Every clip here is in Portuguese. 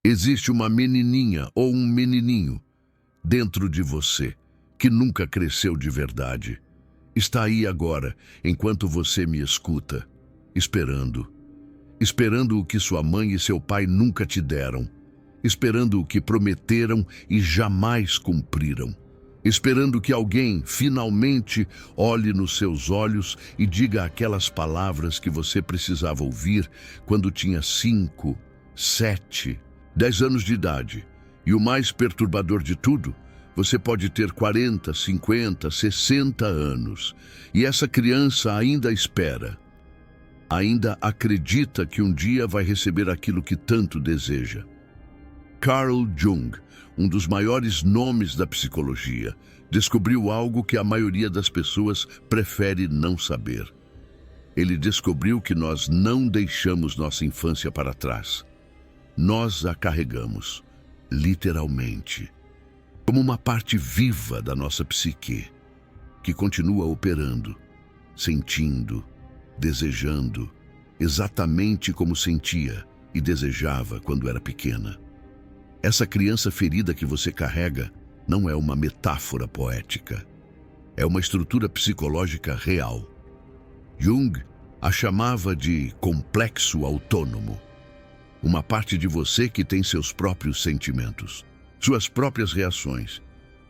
Existe uma menininha ou um menininho dentro de você que nunca cresceu de verdade. Está aí agora, enquanto você me escuta, esperando. Esperando o que sua mãe e seu pai nunca te deram. Esperando o que prometeram e jamais cumpriram. Esperando que alguém finalmente olhe nos seus olhos e diga aquelas palavras que você precisava ouvir quando tinha 5, 7, 10 anos de idade. E o mais perturbador de tudo, você pode ter 40, 50, 60 anos. E essa criança ainda espera. Ainda acredita que um dia vai receber aquilo que tanto deseja. Carl Jung, um dos maiores nomes da psicologia, descobriu algo que a maioria das pessoas prefere não saber. Ele descobriu que nós não deixamos nossa infância para trás. Nós a carregamos, literalmente, como uma parte viva da nossa psique, que continua operando, sentindo, desejando, exatamente como sentia e desejava quando era pequena. Essa criança ferida que você carrega não é uma metáfora poética. É uma estrutura psicológica real. Jung a chamava de complexo autônomo. Uma parte de você que tem seus próprios sentimentos, suas próprias reações,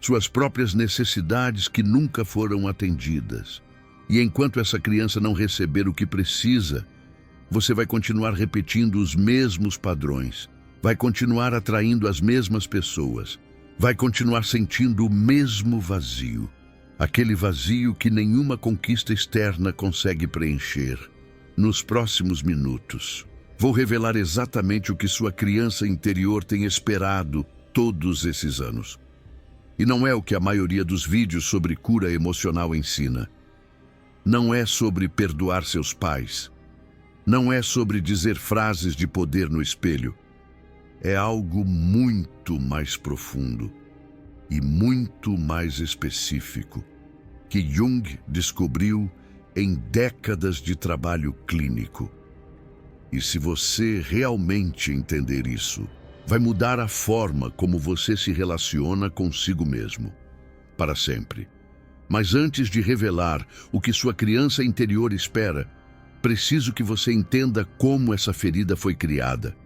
suas próprias necessidades que nunca foram atendidas. E enquanto essa criança não receber o que precisa, você vai continuar repetindo os mesmos padrões, vai continuar atraindo as mesmas pessoas, vai continuar sentindo o mesmo vazio, aquele vazio que nenhuma conquista externa consegue preencher. Nos próximos minutos, vou revelar exatamente o que sua criança interior tem esperado todos esses anos. E não é o que a maioria dos vídeos sobre cura emocional ensina. Não é sobre perdoar seus pais. Não é sobre dizer frases de poder no espelho. É algo muito mais profundo e muito mais específico que Jung descobriu em décadas de trabalho clínico. E se você realmente entender isso, vai mudar a forma como você se relaciona consigo mesmo, para sempre. Mas antes de revelar o que sua criança interior espera, preciso que você entenda como essa ferida foi criada.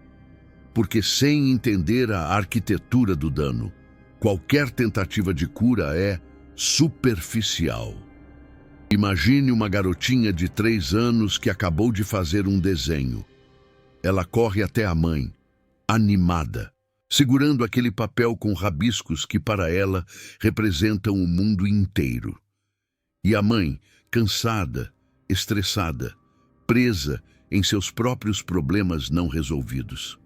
Porque sem entender a arquitetura do dano, qualquer tentativa de cura é superficial. Imagine uma garotinha de 3 anos que acabou de fazer um desenho. Ela corre até a mãe, animada, segurando aquele papel com rabiscos que para ela representam o mundo inteiro. E a mãe, cansada, estressada, presa em seus próprios problemas não resolvidos.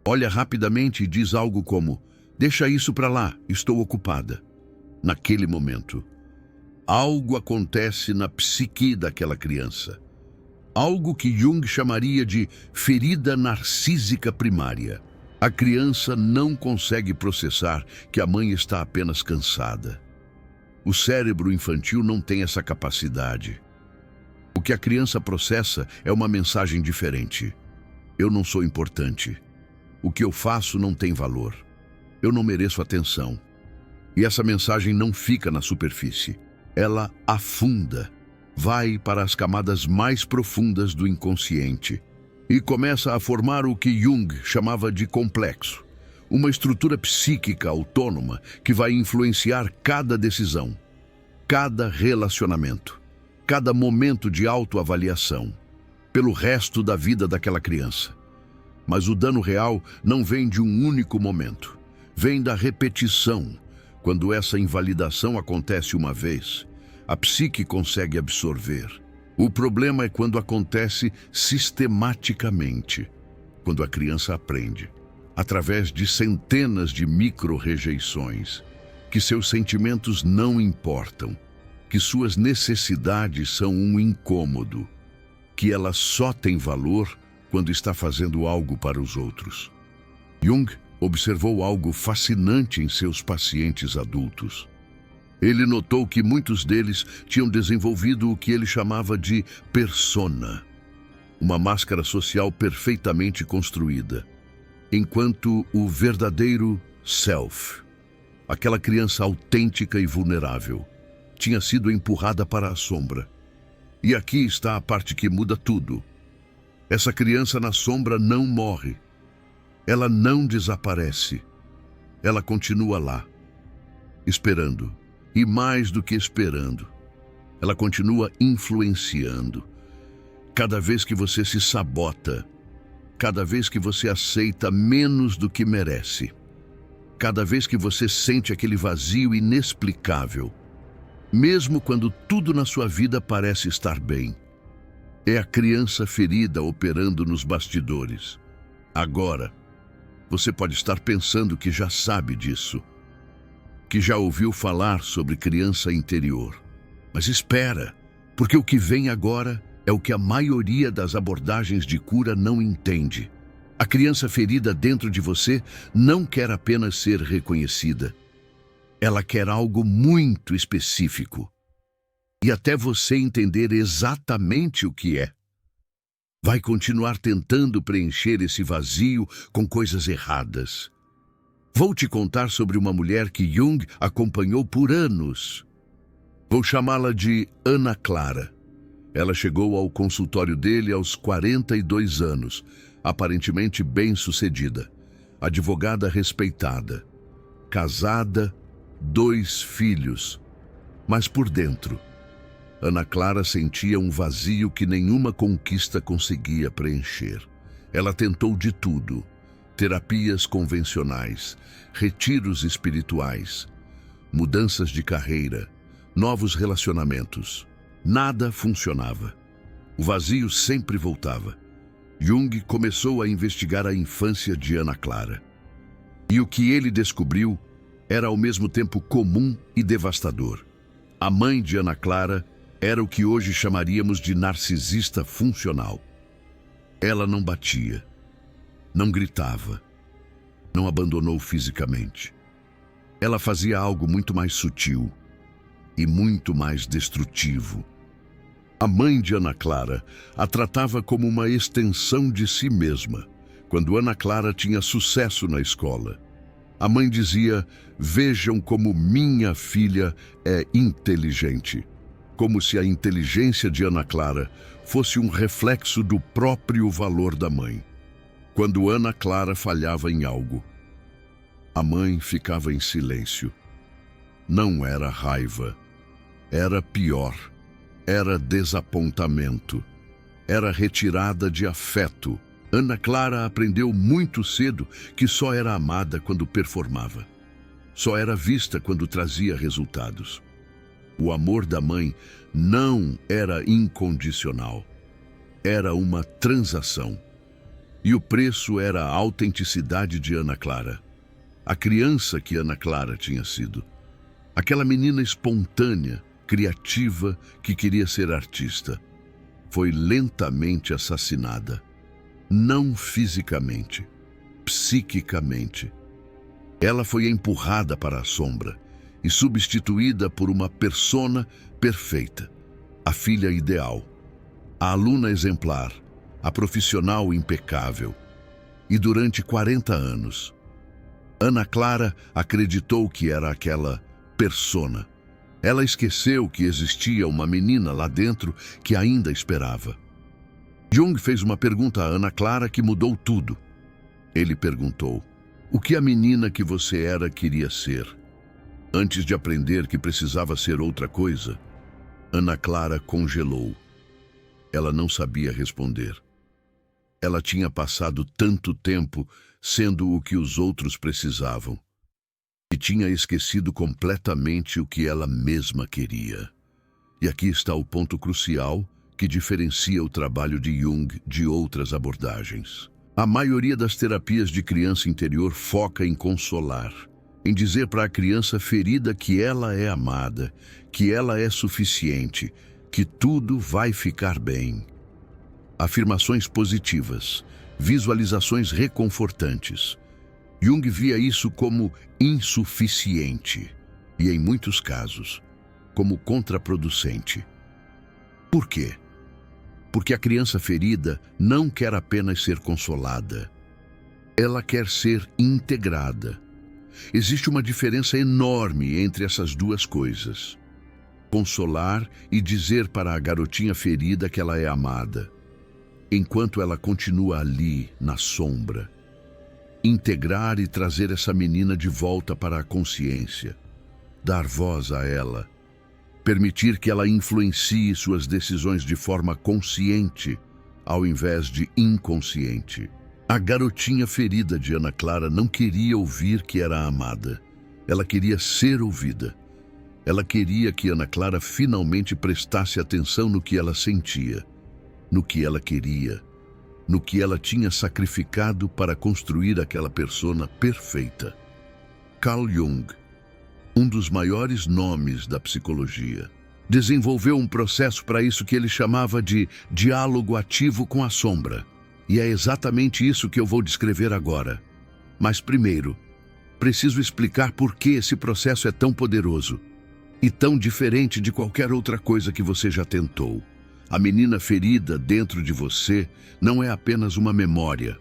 Olha rapidamente e diz algo como: "Deixa isso para lá, estou ocupada." Naquele momento, algo acontece na psique daquela criança. Algo que Jung chamaria de ferida narcísica primária. A criança não consegue processar que a mãe está apenas cansada. O cérebro infantil não tem essa capacidade. O que a criança processa é uma mensagem diferente. Eu não sou importante. O que eu faço não tem valor. Eu não mereço atenção. E essa mensagem não fica na superfície. Ela afunda, vai para as camadas mais profundas do inconsciente e começa a formar o que Jung chamava de complexo, uma estrutura psíquica autônoma que vai influenciar cada decisão, cada relacionamento, cada momento de autoavaliação, pelo resto da vida daquela criança. Mas o dano real não vem de um único momento, vem da repetição. Quando essa invalidação acontece uma vez, a psique consegue absorver. O problema é quando acontece sistematicamente, quando a criança aprende, através de centenas de micro-rejeições, que seus sentimentos não importam, que suas necessidades são um incômodo, que ela só tem valor quando está fazendo algo para os outros. Jung observou algo fascinante em seus pacientes adultos. Ele notou que muitos deles tinham desenvolvido o que ele chamava de persona, uma máscara social perfeitamente construída. enquanto o verdadeiro self, aquela criança autêntica e vulnerável, tinha sido empurrada para a sombra. E aqui está a parte que muda tudo. Essa criança na sombra não morre. Ela não desaparece. Ela continua lá, esperando. E mais do que esperando, ela continua influenciando. Cada vez que você se sabota, cada vez que você aceita menos do que merece, cada vez que você sente aquele vazio inexplicável, mesmo quando tudo na sua vida parece estar bem, é a criança ferida operando nos bastidores. Agora, você pode estar pensando que já sabe disso, que já ouviu falar sobre criança interior. Mas espera, porque o que vem agora é o que a maioria das abordagens de cura não entende. A criança ferida dentro de você não quer apenas ser reconhecida. Ela quer algo muito específico. E até você entender exatamente o que é, vai continuar tentando preencher esse vazio com coisas erradas. Vou te contar sobre uma mulher que Jung acompanhou por anos. Vou chamá-la de Ana Clara. Ela chegou ao consultório dele aos 42 anos, aparentemente bem-sucedida, advogada respeitada, casada, 2 filhos. Mas por dentro, Ana Clara sentia um vazio que nenhuma conquista conseguia preencher. Ela tentou de tudo: terapias convencionais, retiros espirituais, mudanças de carreira, novos relacionamentos. Nada funcionava. O vazio sempre voltava. Jung começou a investigar a infância de Ana Clara. E o que ele descobriu era ao mesmo tempo comum e devastador. A mãe de Ana Clara era o que hoje chamaríamos de narcisista funcional. Ela não batia, não gritava, não abandonou fisicamente. Ela fazia algo muito mais sutil e muito mais destrutivo. A mãe de Ana Clara a tratava como uma extensão de si mesma. Quando Ana Clara tinha sucesso na escola, a mãe dizia: "Vejam como minha filha é inteligente", como se a inteligência de Ana Clara fosse um reflexo do próprio valor da mãe. Quando Ana Clara falhava em algo, a mãe ficava em silêncio. Não era raiva, era pior. Era desapontamento, era retirada de afeto. Ana Clara aprendeu muito cedo que só era amada quando performava. Só era vista quando trazia resultados. O amor da mãe não era incondicional. Era uma transação. E o preço era a autenticidade de Ana Clara. A criança que Ana Clara tinha sido. Aquela menina espontânea, criativa, que queria ser artista, foi lentamente assassinada. Não fisicamente, psiquicamente. Ela foi empurrada para a sombra e substituída por uma persona perfeita, a filha ideal, a aluna exemplar, a profissional impecável. E durante 40 anos, Ana Clara acreditou que era aquela persona. Ela esqueceu que existia uma menina lá dentro que ainda esperava. Jung fez uma pergunta a Ana Clara que mudou tudo. Ele perguntou: "O que a menina que você era queria ser?" Antes de aprender que precisava ser outra coisa, Ana Clara congelou. Ela não sabia responder. Ela tinha passado tanto tempo sendo o que os outros precisavam, e tinha esquecido completamente o que ela mesma queria. E aqui está o ponto crucial que diferencia o trabalho de Jung de outras abordagens. A maioria das terapias de criança interior foca em consolar, em dizer para a criança ferida que ela é amada, que ela é suficiente, que tudo vai ficar bem. Afirmações positivas, visualizações reconfortantes. Jung via isso como insuficiente e, em muitos casos, como contraproducente. Por quê? Porque a criança ferida não quer apenas ser consolada. Ela quer ser integrada. Existe uma diferença enorme entre essas duas coisas. Consolar e dizer para a garotinha ferida que ela é amada, enquanto ela continua ali, na sombra. Integrar e trazer essa menina de volta para a consciência. Dar voz a ela. Permitir que ela influencie suas decisões de forma consciente, ao invés de inconsciente. A garotinha ferida de Ana Clara não queria ouvir que era amada. Ela queria ser ouvida. Ela queria que Ana Clara finalmente prestasse atenção no que ela sentia, no que ela queria, no que ela tinha sacrificado para construir aquela persona perfeita. Carl Jung, um dos maiores nomes da psicologia, desenvolveu um processo para isso que ele chamava de diálogo ativo com a sombra. E é exatamente isso que eu vou descrever agora. Mas primeiro, preciso explicar por que esse processo é tão poderoso e tão diferente de qualquer outra coisa que você já tentou. A menina ferida dentro de você não é apenas uma memória.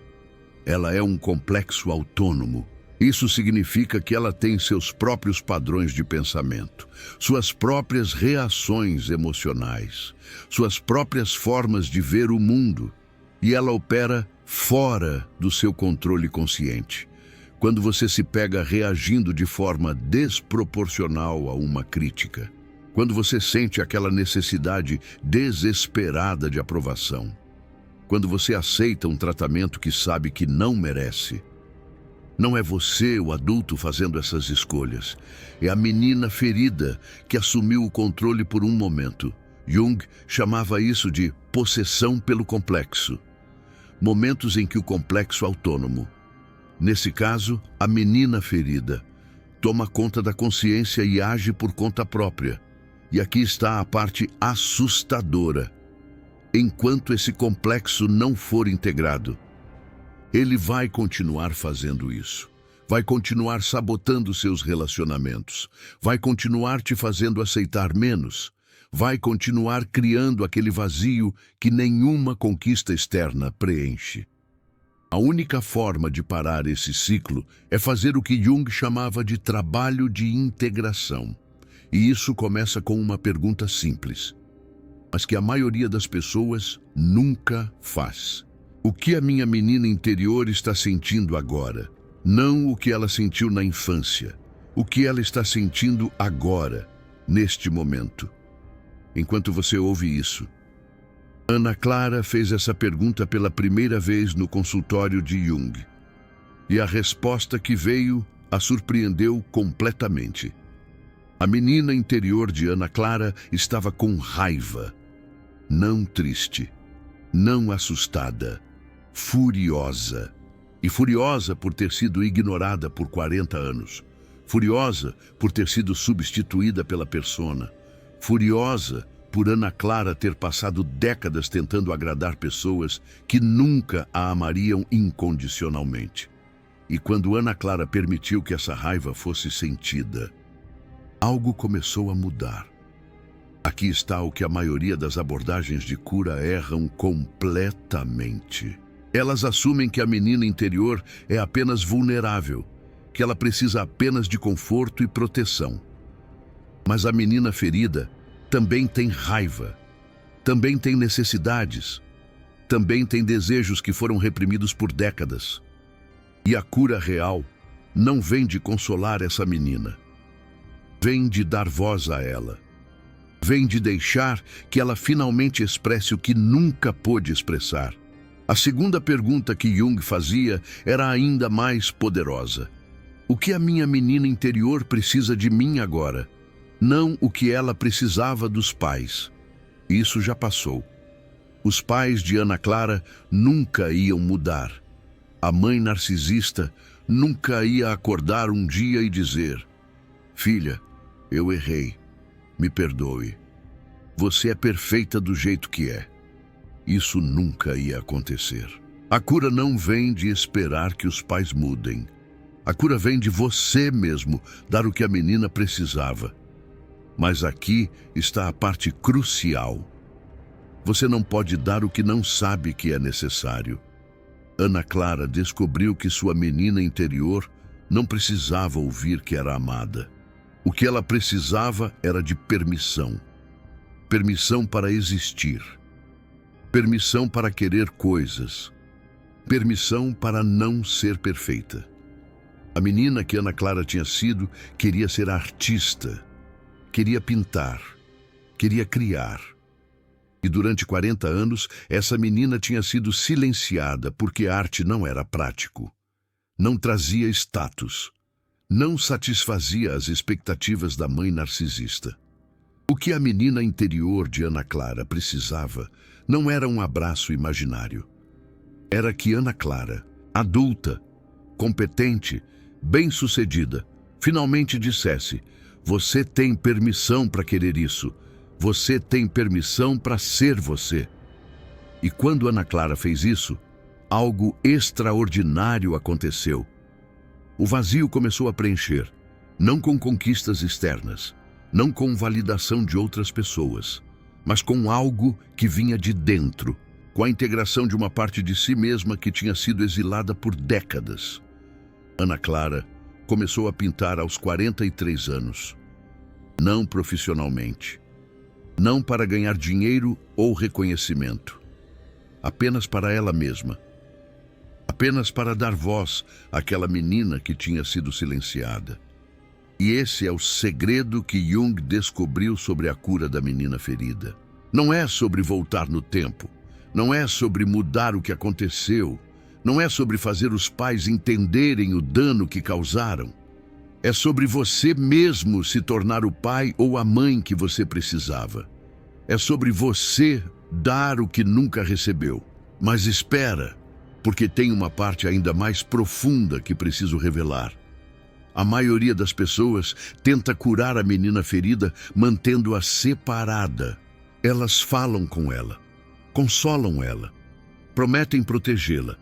Ela é um complexo autônomo. Isso significa que ela tem seus próprios padrões de pensamento, suas próprias reações emocionais, suas próprias formas de ver o mundo. E ela opera fora do seu controle consciente. Quando você se pega reagindo de forma desproporcional a uma crítica. Quando você sente aquela necessidade desesperada de aprovação. Quando você aceita um tratamento que sabe que não merece. Não é você, o adulto, fazendo essas escolhas. É a menina ferida que assumiu o controle por um momento. Jung chamava isso de possessão pelo complexo. Momentos em que o complexo autônomo, nesse caso, a menina ferida, toma conta da consciência e age por conta própria. E aqui está a parte assustadora. Enquanto esse complexo não for integrado, ele vai continuar fazendo isso. Vai continuar sabotando seus relacionamentos. Vai continuar te fazendo aceitar menos. Vai continuar criando aquele vazio que nenhuma conquista externa preenche. A única forma de parar esse ciclo é fazer o que Jung chamava de trabalho de integração. E isso começa com uma pergunta simples, mas que a maioria das pessoas nunca faz. O que a minha menina interior está sentindo agora? Não o que ela sentiu na infância. O que ela está sentindo agora, neste momento. Enquanto você ouve isso, Ana Clara fez essa pergunta pela primeira vez no consultório de Jung. E a resposta que veio a surpreendeu completamente. A menina interior de Ana Clara estava com raiva. Não triste, não assustada, furiosa. E furiosa por ter sido ignorada por 40 anos. Furiosa por ter sido substituída pela persona. Furiosa por Ana Clara ter passado décadas tentando agradar pessoas que nunca a amariam incondicionalmente. E quando Ana Clara permitiu que essa raiva fosse sentida, algo começou a mudar. Aqui está o que a maioria das abordagens de cura erram completamente. Elas assumem que a menina interior é apenas vulnerável, que ela precisa apenas de conforto e proteção. Mas a menina ferida também tem raiva, também tem necessidades, também tem desejos que foram reprimidos por décadas. E a cura real não vem de consolar essa menina, vem de dar voz a ela, vem de deixar que ela finalmente expresse o que nunca pôde expressar. A segunda pergunta que Jung fazia era ainda mais poderosa. O que a minha menina interior precisa de mim agora? Não o que ela precisava dos pais. Isso já passou. Os pais de Ana Clara nunca iam mudar. A mãe narcisista nunca ia acordar um dia e dizer: filha, eu errei, me perdoe. Você é perfeita do jeito que é. Isso nunca ia acontecer. A cura não vem de esperar que os pais mudem. A cura vem de você mesmo dar o que a menina precisava. Mas aqui está a parte crucial. Você não pode dar o que não sabe que é necessário. Ana Clara descobriu que sua menina interior não precisava ouvir que era amada. O que ela precisava era de permissão. Permissão para existir. Permissão para querer coisas. Permissão para não ser perfeita. A menina que Ana Clara tinha sido queria ser artista, queria pintar, queria criar. E durante 40 anos, essa menina tinha sido silenciada porque a arte não era prático, não trazia status, não satisfazia as expectativas da mãe narcisista. O que a menina interior de Ana Clara precisava não era um abraço imaginário. Era que Ana Clara, adulta, competente, bem-sucedida, finalmente dissesse: você tem permissão para querer isso. Você tem permissão para ser você. E quando Ana Clara fez isso, algo extraordinário aconteceu. O vazio começou a preencher, não com conquistas externas, não com validação de outras pessoas, mas com algo que vinha de dentro, com a integração de uma parte de si mesma que tinha sido exilada por décadas. Ana Clara começou a pintar aos 43 anos. Não profissionalmente. Não para ganhar dinheiro ou reconhecimento. Apenas para ela mesma. Apenas para dar voz àquela menina que tinha sido silenciada. E esse é o segredo que Jung descobriu sobre a cura da menina ferida. Não é sobre voltar no tempo. Não é sobre mudar o que aconteceu. Não é sobre fazer os pais entenderem o dano que causaram. É sobre você mesmo se tornar o pai ou a mãe que você precisava. É sobre você dar o que nunca recebeu. Mas espera, porque tem uma parte ainda mais profunda que preciso revelar. A maioria das pessoas tenta curar a menina ferida mantendo-a separada. Elas falam com ela, consolam ela, prometem protegê-la.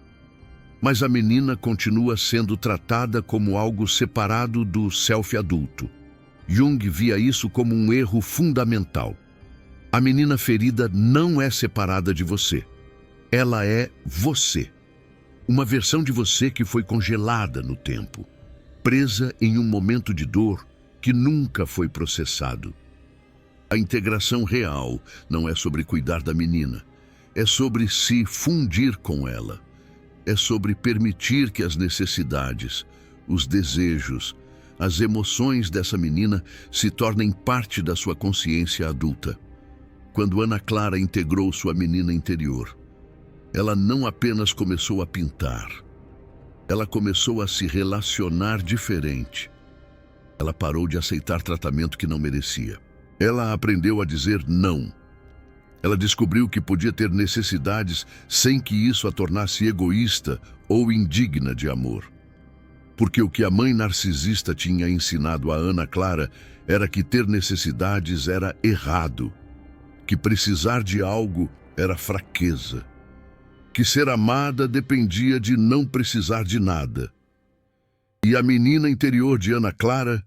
Mas a menina continua sendo tratada como algo separado do self adulto. Jung via isso como um erro fundamental. A menina ferida não é separada de você. Ela é você. Uma versão de você que foi congelada no tempo, presa em um momento de dor que nunca foi processado. A integração real não é sobre cuidar da menina, é sobre se fundir com ela. É sobre permitir que as necessidades, os desejos, as emoções dessa menina se tornem parte da sua consciência adulta. Quando Ana Clara integrou sua menina interior, ela não apenas começou a pintar, ela começou a se relacionar diferente. Ela parou de aceitar tratamento que não merecia. Ela aprendeu a dizer não. Ela descobriu que podia ter necessidades sem que isso a tornasse egoísta ou indigna de amor. Porque o que a mãe narcisista tinha ensinado a Ana Clara era que ter necessidades era errado, que precisar de algo era fraqueza, que ser amada dependia de não precisar de nada. E a menina interior de Ana Clara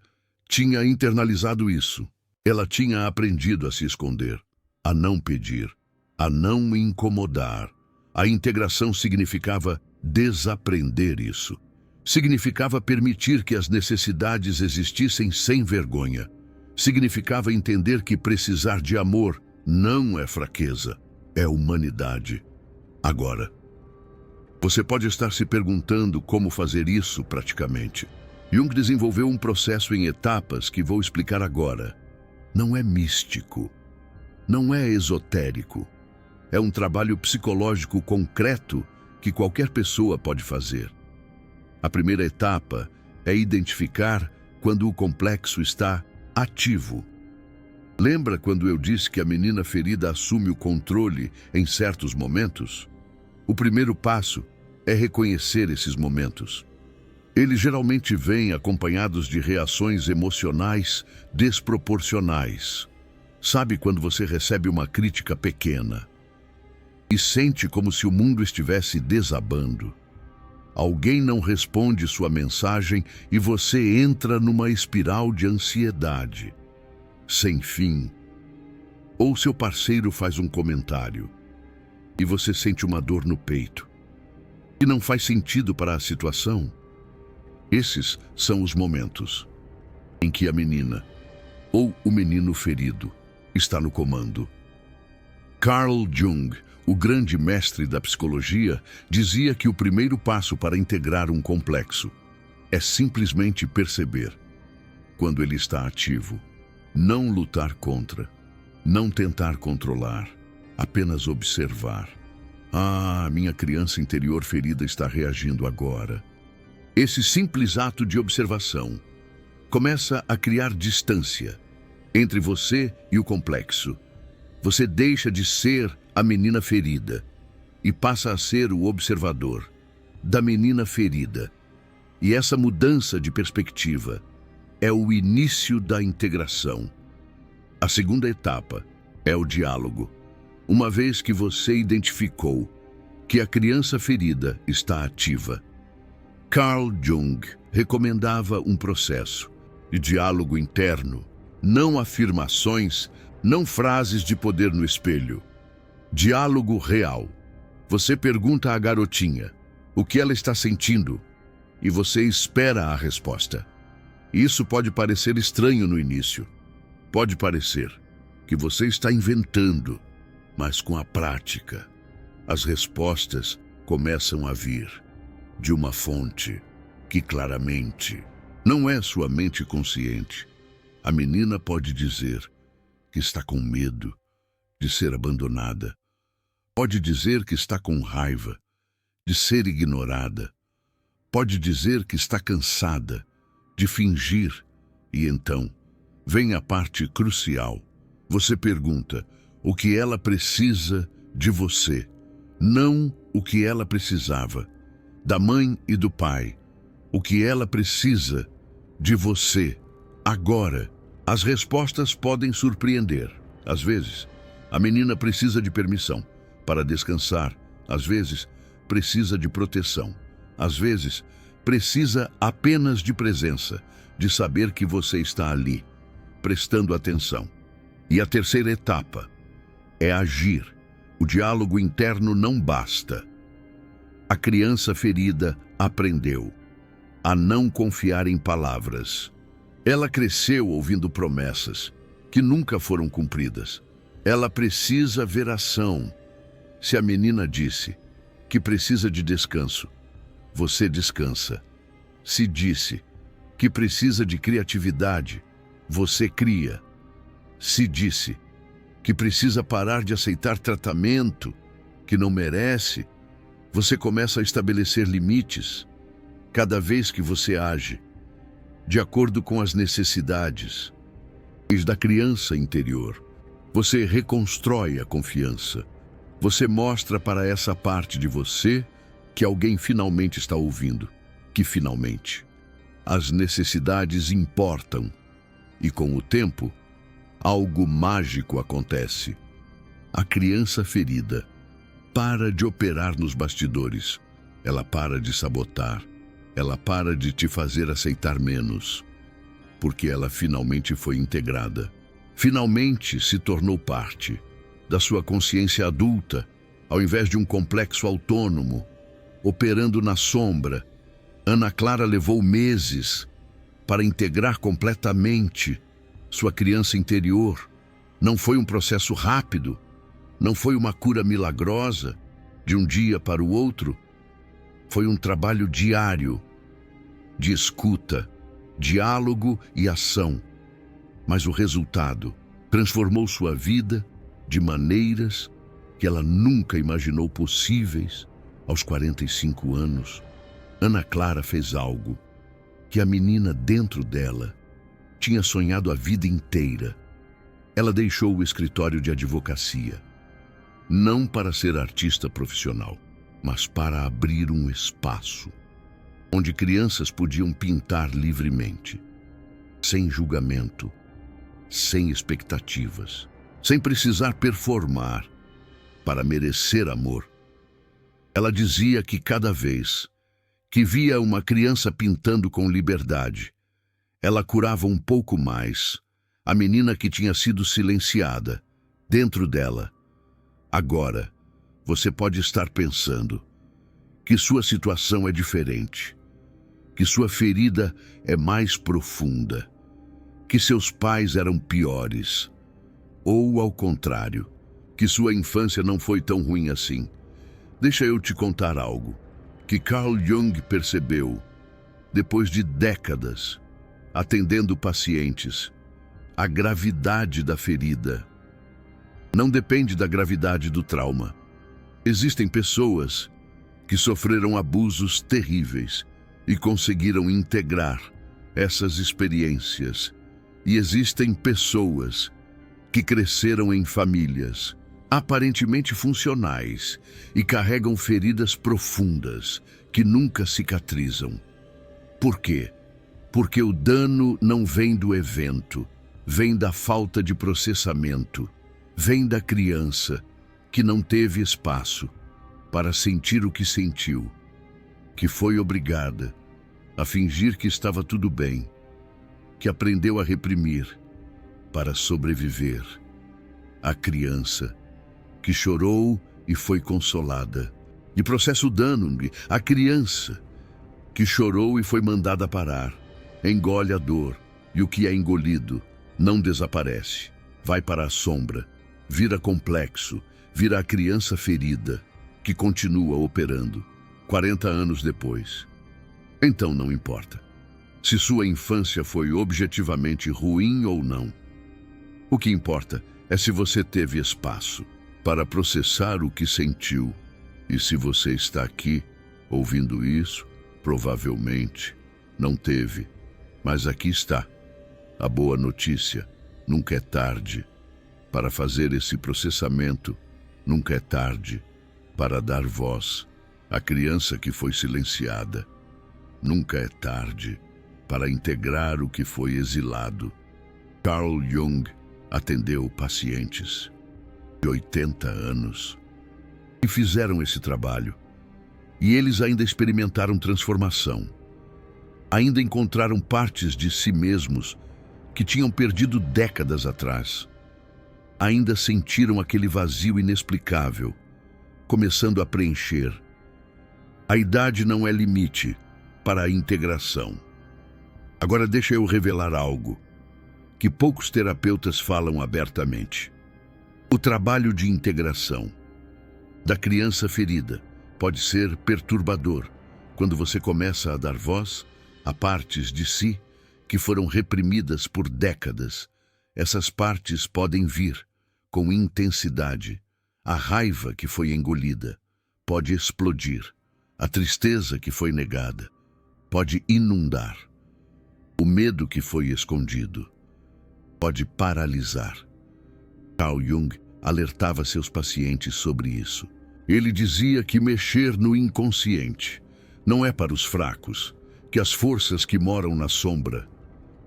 tinha internalizado isso. Ela tinha aprendido a se esconder, a não pedir, a não incomodar. A integração significava desaprender isso. Significava permitir que as necessidades existissem sem vergonha. Significava entender que precisar de amor não é fraqueza, é humanidade. Agora, você pode estar se perguntando como fazer isso praticamente. Jung desenvolveu um processo em etapas que vou explicar agora. Não é místico. Não é esotérico. É um trabalho psicológico concreto que qualquer pessoa pode fazer. A primeira etapa é identificar quando o complexo está ativo. Lembra quando eu disse que a menina ferida assume o controle em certos momentos? O primeiro passo é reconhecer esses momentos. Eles geralmente vêm acompanhados de reações emocionais desproporcionais. Sabe quando você recebe uma crítica pequena e sente como se o mundo estivesse desabando? Alguém não responde sua mensagem e você entra numa espiral de ansiedade sem fim. Ou seu parceiro faz um comentário e você sente uma dor no peito. que não faz sentido para a situação. Esses são os momentos em que a menina ou o menino ferido está no comando. Carl Jung, o grande mestre da psicologia, dizia que o primeiro passo para integrar um complexo é simplesmente perceber quando ele está ativo. Não lutar contra, não tentar controlar, apenas observar. Ah, minha criança interior ferida está reagindo agora. Esse simples ato de observação começa a criar distância entre você e o complexo. Você deixa de ser a menina ferida e passa a ser o observador da menina ferida. E essa mudança de perspectiva é o início da integração. A segunda etapa é o diálogo. Uma vez que você identificou que a criança ferida está ativa, Carl Jung recomendava um processo de diálogo interno, não afirmações, não frases de poder no espelho. Diálogo real. Você pergunta à garotinha o que ela está sentindo e você espera a resposta. Isso pode parecer estranho no início. Pode parecer que você está inventando, mas com a prática, as respostas começam a vir de uma fonte que claramente não é sua mente consciente. A menina pode dizer que está com medo de ser abandonada. Pode dizer que está com raiva de ser ignorada. Pode dizer que está cansada de fingir. E então vem a parte crucial. Você pergunta o que ela precisa de você, não o que ela precisava da mãe e do pai. O que ela precisa de você agora. As respostas podem surpreender. Às vezes, a menina precisa de permissão para descansar. Às vezes, precisa de proteção. Às vezes, precisa apenas de presença, de saber que você está ali, prestando atenção. E a terceira etapa é agir. O diálogo interno não basta. A criança ferida aprendeu a não confiar em palavras. Ela cresceu ouvindo promessas que nunca foram cumpridas. Ela precisa ver ação. Se a menina disse que precisa de descanso, você descansa. Se disse que precisa de criatividade, você cria. Se disse que precisa parar de aceitar tratamento que não merece, você começa a estabelecer limites. Cada vez que você age de acordo com as necessidades da criança interior, você reconstrói a confiança. Você mostra para essa parte de você que alguém finalmente está ouvindo, que finalmente as necessidades importam. E com o tempo, algo mágico acontece. A criança ferida para de operar nos bastidores. Ela para de sabotar. Ela para de te fazer aceitar menos, porque ela finalmente foi integrada. Finalmente se tornou parte da sua consciência adulta, ao invés de um complexo autônomo, operando na sombra. Ana Clara levou meses para integrar completamente sua criança interior. Não foi um processo rápido, não foi uma cura milagrosa de um dia para o outro. Foi um trabalho diário de escuta, diálogo e ação. Mas o resultado transformou sua vida de maneiras que ela nunca imaginou possíveis. Aos 45 anos, Ana Clara fez algo que a menina dentro dela tinha sonhado a vida inteira. Ela deixou o escritório de advocacia, não para ser artista profissional, mas para abrir um espaço onde crianças podiam pintar livremente, sem julgamento, sem expectativas, sem precisar performar para merecer amor. Ela dizia que cada vez que via uma criança pintando com liberdade, ela curava um pouco mais a menina que tinha sido silenciada dentro dela. Agora, você pode estar pensando, que sua situação é diferente, que sua ferida é mais profunda, que seus pais eram piores, ou ao contrário, que sua infância não foi tão ruim assim. Deixa eu te contar algo que Carl Jung percebeu depois de décadas atendendo pacientes. A gravidade da ferida não depende da gravidade do trauma. Existem pessoas que sofreram abusos terríveis e conseguiram integrar essas experiências. E existem pessoas que cresceram em famílias aparentemente funcionais e carregam feridas profundas que nunca cicatrizam. Por quê? Porque o dano não vem do evento, vem da falta de processamento, vem da criança que não teve espaço para sentir o que sentiu, que foi obrigada a fingir que estava tudo bem, que aprendeu a reprimir para sobreviver. A criança que chorou e foi consolada. E processa o dano. A criança que chorou e foi mandada parar. Engole a dor, e o que é engolido não desaparece. Vai para a sombra, vira complexo, vira a criança ferida, que continua operando 40 anos depois. Então não importa se sua infância foi objetivamente ruim ou não. O que importa é se você teve espaço para processar o que sentiu. E se você está aqui ouvindo isso, provavelmente não teve. Mas aqui está. A boa notícia: nunca é tarde para fazer esse processamento. Nunca é tarde para dar voz à criança que foi silenciada. Nunca é tarde para integrar o que foi exilado. Carl Jung atendeu pacientes de 80 anos que fizeram esse trabalho, e eles ainda experimentaram transformação. Ainda encontraram partes de si mesmos que tinham perdido décadas atrás. Ainda sentiram aquele vazio inexplicável, começando a preencher. A idade não é limite para a integração. Agora deixa eu revelar algo que poucos terapeutas falam abertamente. O trabalho de integração da criança ferida pode ser perturbador quando você começa a dar voz a partes de si que foram reprimidas por décadas. Essas partes podem vir com intensidade. A raiva que foi engolida pode explodir. A tristeza que foi negada pode inundar. O medo que foi escondido pode paralisar. Carl Jung alertava seus pacientes sobre isso. Ele dizia que mexer no inconsciente não é para os fracos, que as forças que moram na sombra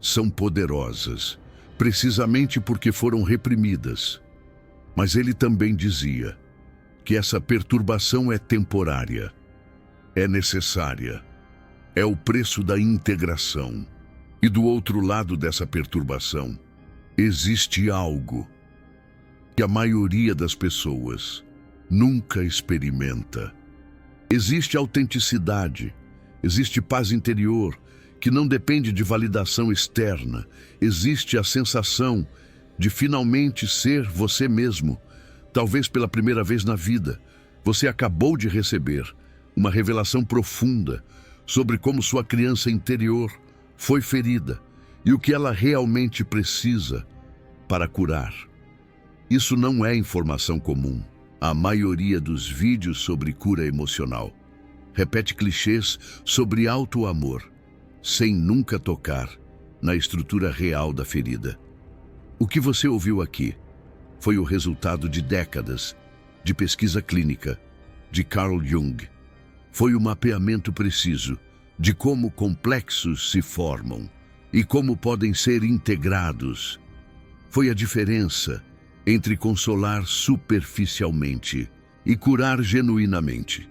são poderosas, precisamente porque foram reprimidas. Mas ele também dizia que essa perturbação é temporária, é necessária, é o preço da integração. E do outro lado dessa perturbação, existe algo que a maioria das pessoas nunca experimenta. Existe autenticidade, existe paz interior que não depende de validação externa. Existe a sensação de finalmente ser você mesmo. Talvez pela primeira vez na vida, você acabou de receber uma revelação profunda sobre como sua criança interior foi ferida e o que ela realmente precisa para curar. Isso não é informação comum. A maioria dos vídeos sobre cura emocional repete clichês sobre auto-amor, sem nunca tocar na estrutura real da ferida. O que você ouviu aqui foi o resultado de décadas de pesquisa clínica de Carl Jung. Foi o mapeamento preciso de como complexos se formam e como podem ser integrados. Foi a diferença entre consolar superficialmente e curar genuinamente.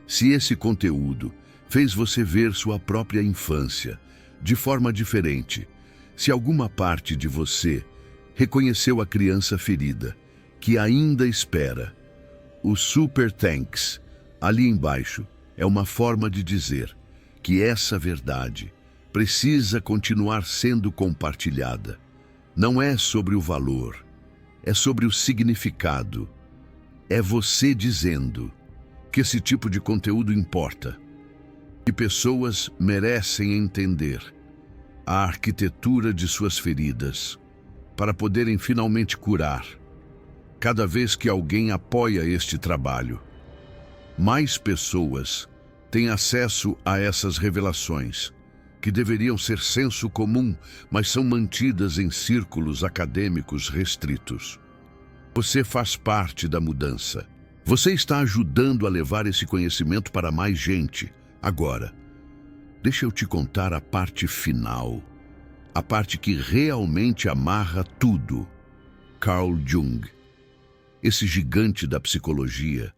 Se esse conteúdo fez você ver sua própria infância de forma diferente, se alguma parte de você reconheceu a criança ferida que ainda espera, o Super Thanks ali embaixo é uma forma de dizer que essa verdade precisa continuar sendo compartilhada. Não é sobre o valor, é sobre o significado. É você dizendo que esse tipo de conteúdo importa, que pessoas merecem entender a arquitetura de suas feridas para poderem finalmente curar. Cada vez que alguém apoia este trabalho, mais pessoas têm acesso a essas revelações, que deveriam ser senso comum, mas são mantidas em círculos acadêmicos restritos. Você faz parte da mudança. Você está ajudando a levar esse conhecimento para mais gente. Agora, deixa eu te contar a parte final, a parte que realmente amarra tudo. Carl Jung, esse gigante da psicologia,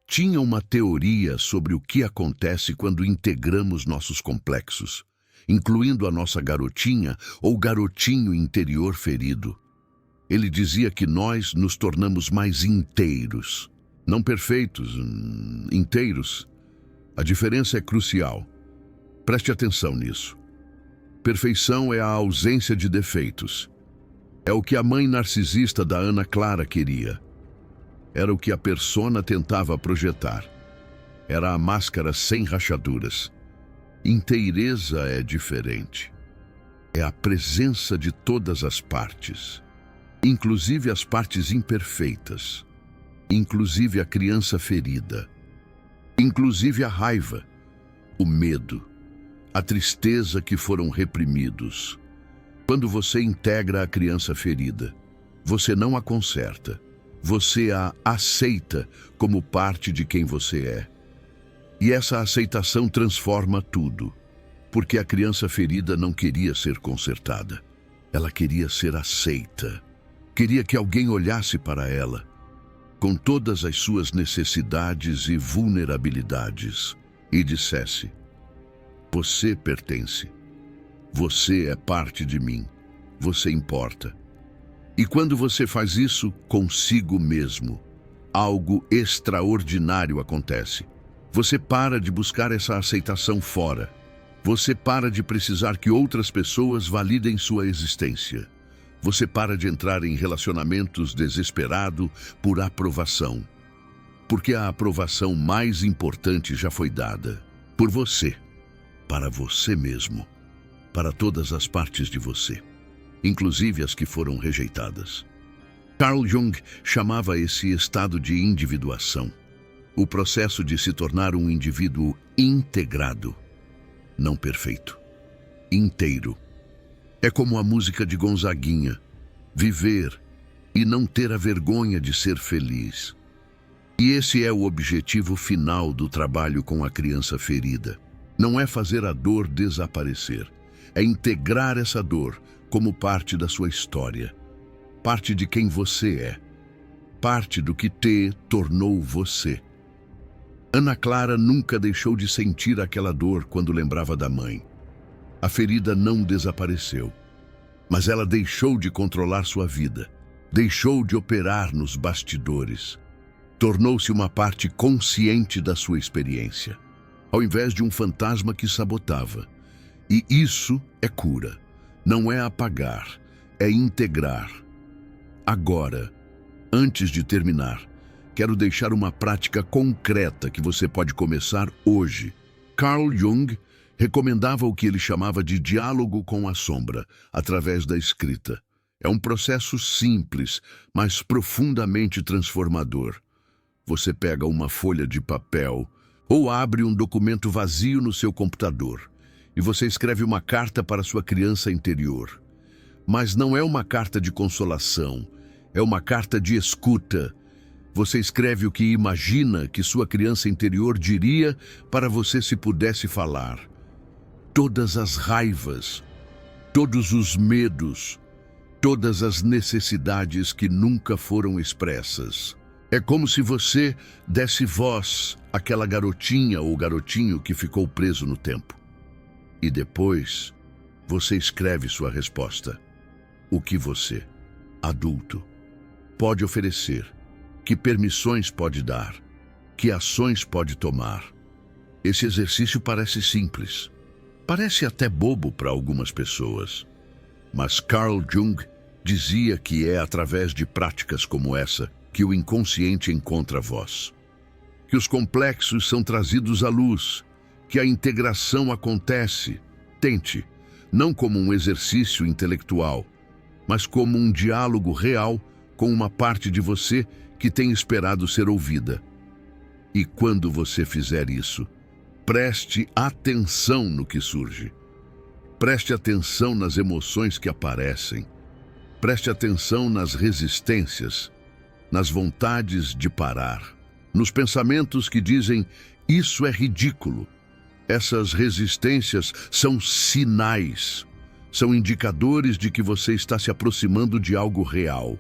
tinha uma teoria sobre o que acontece quando integramos nossos complexos, incluindo a nossa garotinha ou garotinho interior ferido. Ele dizia que nós nos tornamos mais inteiros. Não perfeitos, inteiros. A diferença é crucial. Preste atenção nisso. Perfeição é a ausência de defeitos. É o que a mãe narcisista da Ana Clara queria. Era o que a persona tentava projetar. Era a máscara sem rachaduras. Inteireza é diferente. É a presença de todas as partes, inclusive as partes imperfeitas, inclusive a criança ferida, inclusive a raiva, o medo, a tristeza que foram reprimidos. Quando você integra a criança ferida, você não a conserta, você a aceita como parte de quem você é. E essa aceitação transforma tudo, porque a criança ferida não queria ser consertada. Ela queria ser aceita. Queria que alguém olhasse para ela, com todas as suas necessidades e vulnerabilidades, e dissesse: você pertence. Você é parte de mim. Você importa. E quando você faz isso consigo mesmo, algo extraordinário acontece. Você para de buscar essa aceitação fora. Você para de precisar que outras pessoas validem sua existência. Você para de entrar em relacionamentos desesperado por aprovação. Porque a aprovação mais importante já foi dada. Por você. Para você mesmo. Para todas as partes de você. Inclusive as que foram rejeitadas. Carl Jung chamava esse estado de individuação. O processo de se tornar um indivíduo integrado. Não perfeito. Inteiro. É como a música de Gonzaguinha, viver e não ter a vergonha de ser feliz. E esse é o objetivo final do trabalho com a criança ferida. Não é fazer a dor desaparecer, é integrar essa dor como parte da sua história, parte de quem você é, parte do que te tornou você. Ana Clara nunca deixou de sentir aquela dor quando lembrava da mãe. A ferida não desapareceu, mas ela deixou de controlar sua vida, deixou de operar nos bastidores. Tornou-se uma parte consciente da sua experiência, ao invés de um fantasma que sabotava. E isso é cura, não é apagar, é integrar. Agora, antes de terminar, quero deixar uma prática concreta que você pode começar hoje. Carl Jung recomendava o que ele chamava de diálogo com a sombra, através da escrita. É um processo simples, mas profundamente transformador. Você pega uma folha de papel ou abre um documento vazio no seu computador e você escreve uma carta para sua criança interior. Mas não é uma carta de consolação, é uma carta de escuta. Você escreve o que imagina que sua criança interior diria para você se pudesse falar. Todas as raivas, todos os medos, todas as necessidades que nunca foram expressas. É como se você desse voz àquela garotinha ou garotinho que ficou preso no tempo. E depois, você escreve sua resposta. O que você, adulto, pode oferecer, que permissões pode dar, que ações pode tomar. Esse exercício parece simples. Parece até bobo para algumas pessoas. Mas Carl Jung dizia que é através de práticas como essa que o inconsciente encontra voz. Que os complexos são trazidos à luz, que a integração acontece. Tente, não como um exercício intelectual, mas como um diálogo real com uma parte de você que tem esperado ser ouvida. E quando você fizer isso, preste atenção no que surge. Preste atenção nas emoções que aparecem. Preste atenção nas resistências, nas vontades de parar, nos pensamentos que dizem, isso é ridículo. Essas resistências são sinais, são indicadores de que você está se aproximando de algo real,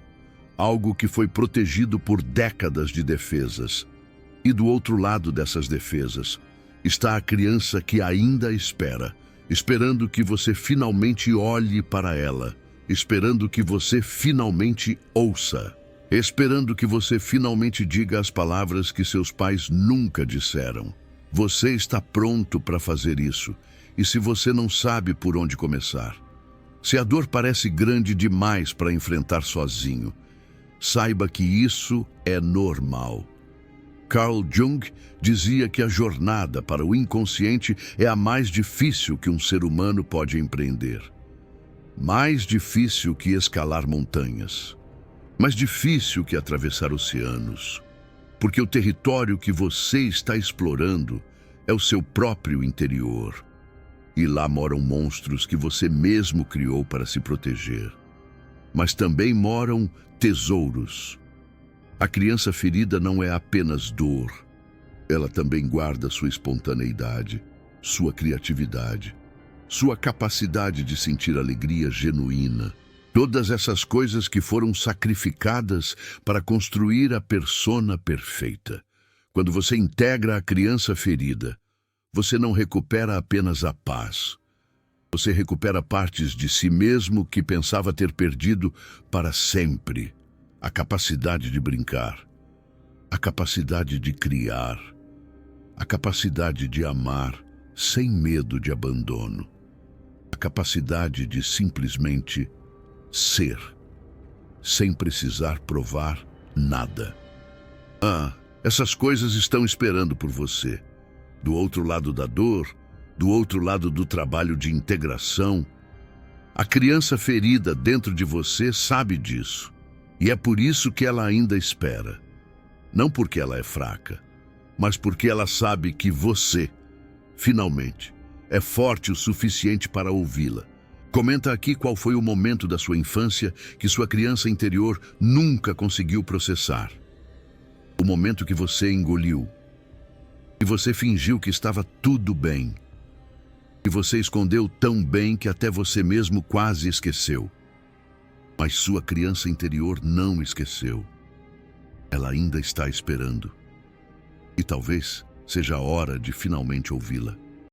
algo que foi protegido por décadas de defesas. E do outro lado dessas defesas está a criança que ainda espera, esperando que você finalmente olhe para ela, esperando que você finalmente ouça, esperando que você finalmente diga as palavras que seus pais nunca disseram. Você está pronto para fazer isso, e se você não sabe por onde começar, se a dor parece grande demais para enfrentar sozinho, saiba que isso é normal. Carl Jung dizia que a jornada para o inconsciente é a mais difícil que um ser humano pode empreender. Mais difícil que escalar montanhas. Mais difícil que atravessar oceanos. Porque o território que você está explorando é o seu próprio interior. E lá moram monstros que você mesmo criou para se proteger. Mas também moram tesouros. A criança ferida não é apenas dor. Ela também guarda sua espontaneidade, sua criatividade, sua capacidade de sentir alegria genuína. Todas essas coisas que foram sacrificadas para construir a persona perfeita. Quando você integra a criança ferida, você não recupera apenas a paz. Você recupera partes de si mesmo que pensava ter perdido para sempre. A capacidade de brincar, a capacidade de criar, a capacidade de amar sem medo de abandono, a capacidade de simplesmente ser, sem precisar provar nada. Essas coisas estão esperando por você. Do outro lado da dor, do outro lado do trabalho de integração. A criança ferida dentro de você sabe disso. E é por isso que ela ainda espera. Não porque ela é fraca, mas porque ela sabe que você, finalmente, é forte o suficiente para ouvi-la. Comenta aqui qual foi o momento da sua infância que sua criança interior nunca conseguiu processar. O momento que você engoliu. E você fingiu que estava tudo bem. E você escondeu tão bem que até você mesmo quase esqueceu. Mas sua criança interior não esqueceu. Ela ainda está esperando. E talvez seja a hora de finalmente ouvi-la.